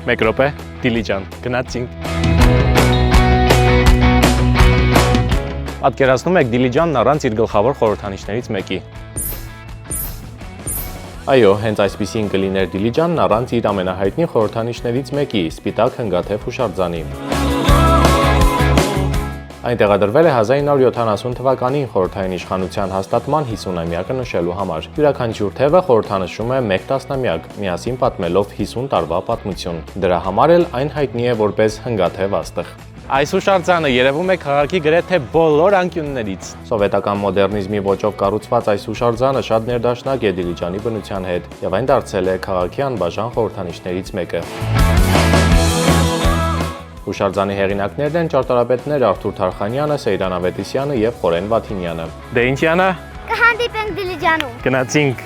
1 րոպե, Դիլիջան, գնացինք։ Պատկերացնում եք Դիլիջանն առանց իր գլխավոր խորհրդանիշներից մեկի։ Այո, հենց այսպիսին կլիներ Դիլիջանն առանց իր ամենահայտնի խորհրդանիշներից մեկի՝ սպիտակ հնգաթև հուշարձանի։ Այն տեղադրվել է 1970 թվականին խորհրդային իշխանության հաստատման 50-ամյակը նշելու համար։ Յուրաքանչյուր թևը խորհրդանշում է 1 տասնամյակ, միասին պատմելով 50 տարվա պատմություն։ Դրա համար էլ այն հայտնի է որպես հնգաթև աստղ։ Այս հուշարձանը երևում է քաղաքի գրեթե բոլոր անկյուններից։ Սովետական մոդեռնիզմի ոճով կառուցված այս հուշարձանը շատ ներդաշնակ է Դիլիջանի բնության հետ եւ այն դարձել է քաղաքի անբաժան խորհրդանիշներից մեկը։ Հուշարձանի հեղինակներն են ճարտարապետներ Արթուր Թարխանյանը, Սեյրան Ավետիսյանը եւ Խորեն Վաթինյանը։ Դե ինչի անա։ Կհանդիպենք Դիլիջանում։ Գնացինք։